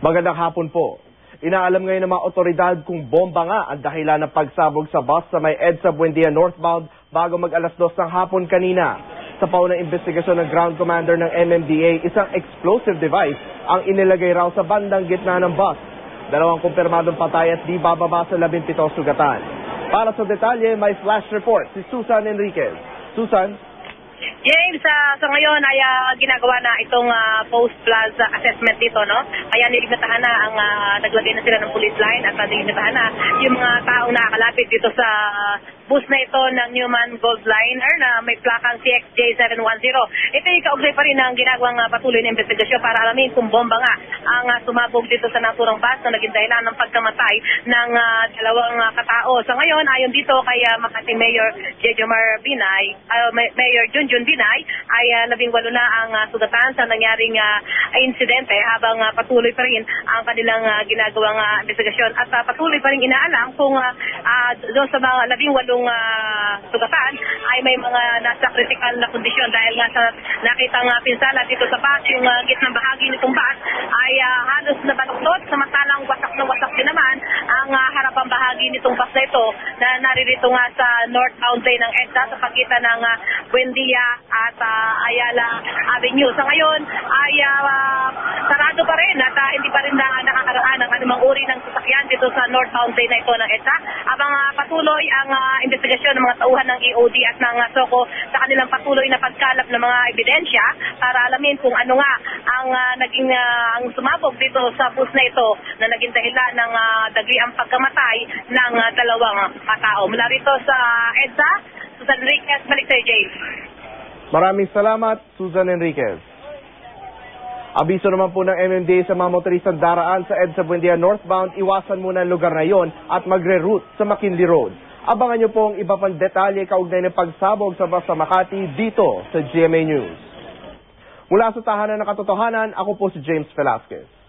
Magandang hapon po. Inaalam ngayon ng mga otoridad kung bomba nga ang dahilan ng pagsabog sa bus sa may EDSA Buendia northbound bago mag-alas 2 ng hapon kanina. Sa paunang investigasyon ng ground commander ng MMDA, isang explosive device ang inilagay raw sa bandang gitna ng bus. Dalawang kumpirmadong patay at di bababa sa 17 sugatan. Para sa detalye, may flash report si Susan Enriquez. Susan? James, sa ngayon ay ginagawa na itong post-plaza assessment dito, no? Kaya nilimitahan na ang naglagay na sila ng police line at nilimitahan na yung mga taong nakakalapit dito sa bus na ito ng Newman Gold Liner na may plakang CXJ710. Ito yung kaugnay pa rin ng ginagawang patuloy na investigasyon para alamin kung bomba nga ang sumabog dito sa naturang bus na naging dahilan ng pagkamatay ng dalawang katao. Sa ngayon, ayon dito kay Makati Mayor Jejomar Binay, Mayor Junjun Binay, ay 18 na ang sugatan sa nangyaring insidente habang patuloy pa rin ang kanilang ginagawang investigasyon at patuloy pa rin inaalam kung doon sa mga 18 sugatan ay may mga nasa critical na kondisyon dahil nga sa nakitang pinsala dito sa bus, yung gitnang bahagi nitong bus ay halos nabaluktot, samantalang wasak na wasak din naman ang harapang bahagi nitong bus na ito na naririto nga sa northbound lane ng EDSA sa pagitan ng Buendia at Ayala Avenue. Sa ngayon ay sarado pa rin at hindi pa rin nakakaraan ng anumang uri ng sasakyan dito sa northbound lane na ito ng EDSA. Habang patuloy ang investigasyon ng mga tauhan ng EOD at ng SOCO sa kanilang patuloy na pagkalap ng mga ebidensya para alamin kung ano nga ang naging ang sumabog dito sa bus na ito na naging dahilan ng dagliang pagkamatay ng dalawang katao. Mula rito sa EDSA, Susan Enriquez, balik sa'yo, James. Maraming salamat, Susan Enriquez. Abiso naman po ng MMDA sa mga motoristang daraan sa EDSA Buendia northbound, iwasan muna ang lugar na yon at magre-route sa McKinley Road. Abangan niyo po ang iba pang detalye kaugnay ng pagsabog sa bus sa Makati dito sa GMA News. Mula sa tahanan ng katotohanan, ako po si James Velasquez.